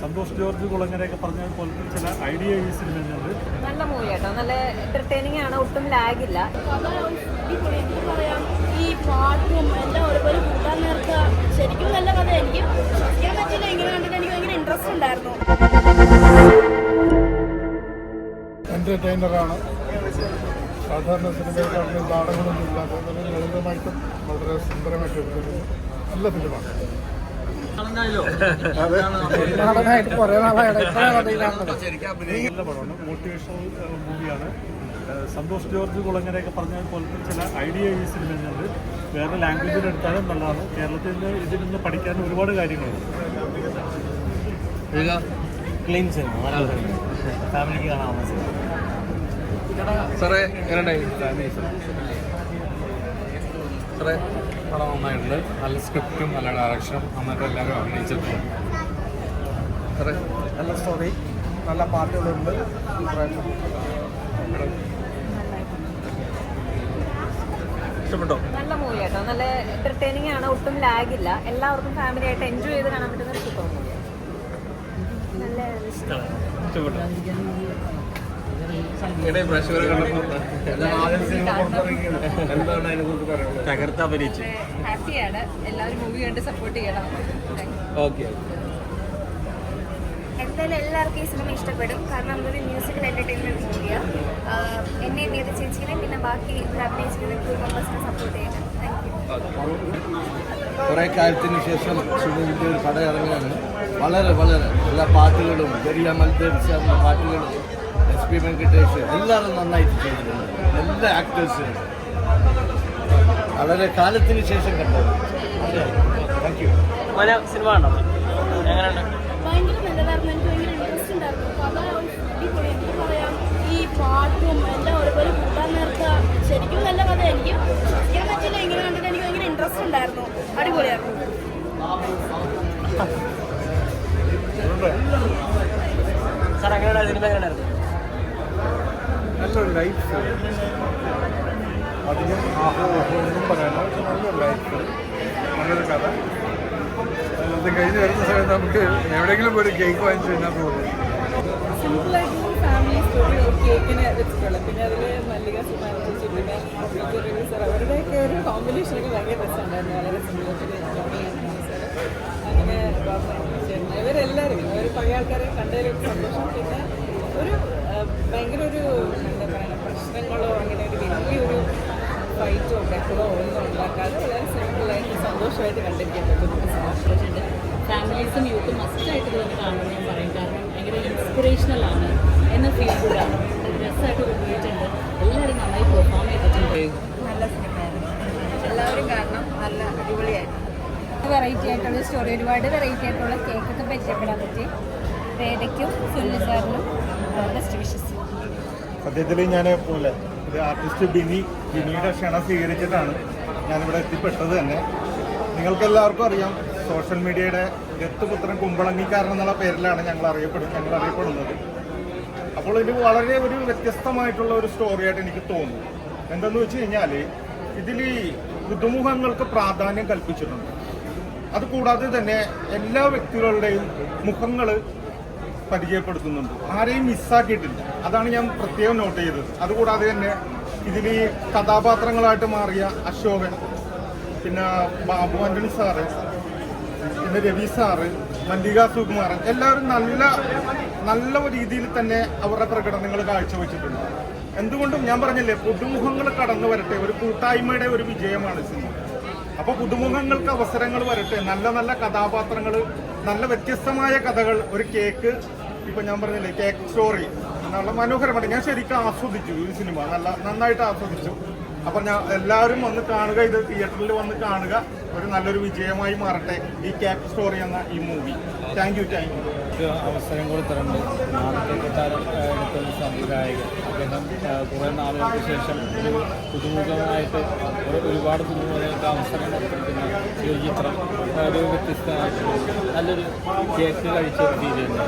Santhosh George കുളങ്ങരയൊക്കെ പറഞ്ഞ പോലത്തെ ചില ഐഡിയ ഈ സിനിമയുണ്ട്. നല്ല മൂവി കേട്ടോ, നല്ല എന്റർടൈനിങ് ആണ്, ഒട്ടും ലാഗില്ല. ഈ പാട്ടും എല്ലാം ഒരുപോലെ കൂട്ടാൻ നേർത്ത ശരിക്കും നല്ല കഥ. എനിക്ക് വിശ്വസിക്കാൻ പറ്റില്ല, ഇങ്ങനെ കണ്ടിട്ട് എനിക്ക് ഭയങ്കര ഇൻട്രസ്റ്റ് ഉണ്ടായിരുന്നു. എന്റർടൈനറാണ്. സാധാരണ സിനിമയെക്കാട്ടിലും നാടകങ്ങളൊന്നും ഇല്ലാതെ ലളിതമായിട്ടും വളരെ സുന്ദരമായിട്ട് എടുക്കുന്നത് നല്ല ഫിലിമാണ്. നല്ല പടമാണ്, മോട്ടിവേഷണൽ മൂവിയാണ്. സന്തോഷ് ജോർജ് കുളങ്ങരയൊക്കെ പറഞ്ഞ പോലത്തെ ചില ഐഡിയ ഈ സിനിമയുണ്ട്. വേറെ ലാംഗ്വേജിൽ എടുത്താലും നല്ലതാണ്. കേരളത്തിൽ നിന്ന് ഇതിൽ നിന്ന് പഠിക്കാൻ ഒരുപാട് കാര്യങ്ങളുണ്ട്. ക്ലീൻ സിനിമ, ഫാമിലിക്ക് കാണാവുന്ന സിനിമ. സാറേ സാറേ പടം നന്നായിട്ടുണ്ട്. നല്ല സ്ക്രിപ്റ്റും നല്ല ഡയറക്ഷനും നന്നായിട്ട് എല്ലാവരും അഭിനയിച്ചിട്ടുണ്ട്. സാറേ നല്ല സ്റ്റോറി, നല്ല പാട്ടുകളുണ്ട്. ഇഷ്ടപ്പെട്ടോ? നല്ല മൂവി കേട്ടോ, നല്ല എന്റർടൈനിങ് ആണ്, ഒട്ടും ലാഗില്ല. എല്ലാവർക്കും ഫാമിലി ആയിട്ട് എൻജോയ് ചെയ്ത് കാണാൻ പറ്റുന്ന ഒരു സൂപ്പർ മൂവി. നല്ല ഹാപ്പിയാണ്. എല്ലാവരും മൂവി കണ്ട് സപ്പോർട്ട് ചെയ്യണം. എന്തായാലും എല്ലാവർക്കും ഈ സിനിമ ഇഷ്ടപ്പെടും. കാരണം നമ്മളൊരു മ്യൂസിക്കൽ എന്റർടൈൻമെന്റ് മൂവിയാണ്. എന്നെ നേത ചേച്ചിനെ പിന്നെ ബാക്കി ഇവിടെ അഭിനയിച്ചിരുന്ന ക്രൂ മെമ്പേഴ്സിനെ സപ്പോർട്ട് ചെയ്യണം. കുറേ കാലത്തിന് ശേഷം സുനിലിൻ്റെ ഒരു പടം ഇറങ്ങുകയാണ്. വളരെ വളരെ എല്ലാ പാട്ടുകളും ചെറിയ മത്സരിച്ച പാട്ടുകളും SP വെങ്കടേഷ് എല്ലാവരും നന്നായിട്ട് ചെയ്തിട്ടുണ്ട്. എല്ലാ ആക്ടേഴ്സും വളരെ കാലത്തിന് ശേഷം കണ്ടത്. Thank you. സിനിമ ഉണ്ടോ? എങ്ങനെയുണ്ട്? ഭയങ്കര നല്ലതായിരുന്നു. എനിക്ക് ഭയങ്കര ഇൻട്രസ്റ്റ് ഉണ്ടായിരുന്നു. കഥ അടിപൊളി. എനിക്ക് പറയാം, ഈ പാട്ടും എല്ലാം ഒരുപോലെ കൂട്ടാൻ നേർത്ത ശരിക്കും നല്ല കഥ. എനിക്ക് വിശ്വസിക്കാൻ പറ്റില്ല, ഇങ്ങനെ കണ്ടിട്ട് എനിക്ക് ഭയങ്കര ഇൻട്രസ്റ്റ് ഉണ്ടായിരുന്നു. അടിപൊളിയായിരുന്നു. സാർ എങ്ങനെയാണ് സിനിമ? എങ്ങനെയായിരുന്നു? നല്ലൊരു ലൈഫ്, അധികം ഒന്നും പറയാനില്ല. നല്ലൊരു ലൈഫ്, നല്ലൊരു കഥ. അത് കഴിഞ്ഞ് വരുന്ന സമയത്ത് നമുക്ക് എവിടെയെങ്കിലും ഒരു കേക്ക് വാങ്ങിച്ചു കഴിഞ്ഞാൽ പോകും. സിമ്പിളായിട്ടുള്ള ഫാമിലി സ്റ്റോറി കേക്കിനെ വെച്ചിട്ടുള്ളത്. പിന്നെ അതിൽ മല്ലിക സുമാൻ ചേച്ചി, പിന്നെ സർ, അവരുടെയൊക്കെ ഒരു കോമ്പിനേഷനൊക്കെ ഭയങ്കര രസമുണ്ടായിരുന്നു. വളരെ സിമ്പിളായിട്ട് അങ്ങനെ ഇവരെല്ലാവരും അവർ പഴയ ആൾക്കാരെ കണ്ടതിലൊരു സന്തോഷം. പിന്നെ ഒരു ഭയങ്കര ഒരു എന്താ പറയുക, പ്രശ്നങ്ങളോ അങ്ങനെ ഒരു വലിയൊരു ഫൈറ്റോ ബഹളോ ഒന്നും ഉണ്ടാക്കാതെ വളരെ സിമ്പിളായിട്ട് സന്തോഷമായിട്ട് കണ്ടിരിക്കാൻ പറ്റുന്ന സിനിമ. ഫാമിലീസും യൂത്തും മസ്റ്റായിട്ട് തന്നെ കാണുമെന്ന് ഞാൻ പറയും. കാരണം ഭയങ്കര ഇൻസ്പിറേഷണലാണ് എന്ന ഫീൽ കൂടാണ്. രസമായിട്ട് ഉപയോഗിച്ചിട്ടുണ്ട്. എല്ലാവരും നന്നായി പെർഫോം ചെയ്തിട്ടുണ്ട്. നല്ല സിനിമയായിരുന്നു, എല്ലാവരും കാണണം. നല്ല അടിപൊളിയായിരുന്നു. വെറൈറ്റി ആയിട്ടുള്ള സ്റ്റോറി, ഒരുപാട് വെറൈറ്റി ആയിട്ടുള്ള കേക്കൊക്കെ പരിചയപ്പെടാൻ പറ്റി. വേദയ്ക്കും സുനിൽ സാറിനും ബെസ്റ്റ് വിഷസ്. സത്യത്തിൽ ഞാൻ പോലെ ഒരു ആർട്ടിസ്റ്റ് ബിനിയുടെ ക്ഷണം സ്വീകരിച്ചിട്ടാണ് ഞാനിവിടെ എത്തിപ്പെട്ടത് തന്നെ. നിങ്ങൾക്കെല്ലാവർക്കും അറിയാം, സോഷ്യൽ മീഡിയയുടെ ദത്തുപുത്രൻ കുമ്പളങ്ങിക്കാരൻ എന്നുള്ള പേരിലാണ് ഞങ്ങൾ അറിയപ്പെടുന്നത്. അപ്പോൾ ഇത് വളരെ ഒരു വ്യത്യസ്തമായിട്ടുള്ള ഒരു സ്റ്റോറിയായിട്ട് എനിക്ക് തോന്നുന്നു. എന്തെന്ന് വെച്ച് കഴിഞ്ഞാൽ ഇതിൽ പുതുമുഖങ്ങൾക്ക് പ്രാധാന്യം കൽപ്പിച്ചിട്ടുണ്ട്. അതുകൂടാതെ തന്നെ എല്ലാ വ്യക്തികളുടെയും മുഖങ്ങൾ പരിചയപ്പെടുത്തുന്നുണ്ട്. ആരെയും മിസ്സാക്കിയിട്ടില്ല. അതാണ് ഞാൻ പ്രത്യേകം നോട്ട് ചെയ്തത്. അതുകൂടാതെ തന്നെ ഇതിൽ കഥാപാത്രങ്ങളായിട്ട് മാറിയ അശോകൻ, പിന്നെ ബാബു ആന്റണി സാറ്, പിന്നെ രവി സാറ്, മല്ലിക സുകുമാരൻ, എല്ലാവരും നല്ല രീതിയിൽ തന്നെ അവരുടെ പ്രകടനങ്ങൾ കാഴ്ചവെച്ചിട്ടുണ്ട്. എന്തുകൊണ്ടും ഞാൻ പറഞ്ഞില്ലേ, പുതുമുഖങ്ങൾ കടന്നു വരട്ടെ, ഒരു കൂട്ടായ്മയുടെ ഒരു വിജയമാണ് സിനിമ. അപ്പോൾ പുതുമുഖങ്ങൾക്ക് അവസരങ്ങൾ വരട്ടെ, നല്ല കഥാപാത്രങ്ങൾ, നല്ല വ്യത്യസ്തമായ കഥകൾ, ഒരു കേക്ക്, ഇപ്പം ഞാൻ പറഞ്ഞില്ലേ കേക്ക് സ്റ്റോറി, നല്ല മനോഹരമായിട്ട് ഞാൻ ശരിക്കും ആസ്വദിച്ചു ഈ സിനിമ. നന്നായിട്ട് ആസ്വദിച്ചു. അപ്പം ഞാൻ എല്ലാവരും വന്ന് കാണുക, ഇത് തിയേറ്ററിൽ വന്ന് കാണുക. ഒരു നല്ലൊരു വിജയമായി മാറട്ടെ ഈ കേക്ക് സ്റ്റോറി എന്ന ഈ മൂവി. Thank you. അവസരം കൊടുത്തിട്ടുണ്ട്. എടുത്തൊരു സംവിധായകൻ അദ്ദേഹം കുറേ നാളുകൾക്ക് ശേഷം ഒരു പുതുമുഖമായിട്ട് ഒരുപാട് പുതുമുഖങ്ങൾക്ക് അവസരം കൊടുത്തിരിക്കുന്ന ഈ ചിത്രം ഒരു വ്യത്യസ്തമായിട്ട് നല്ലൊരു കേക്ക് കഴിച്ച ഫീൽ ചെയ്യുന്നു.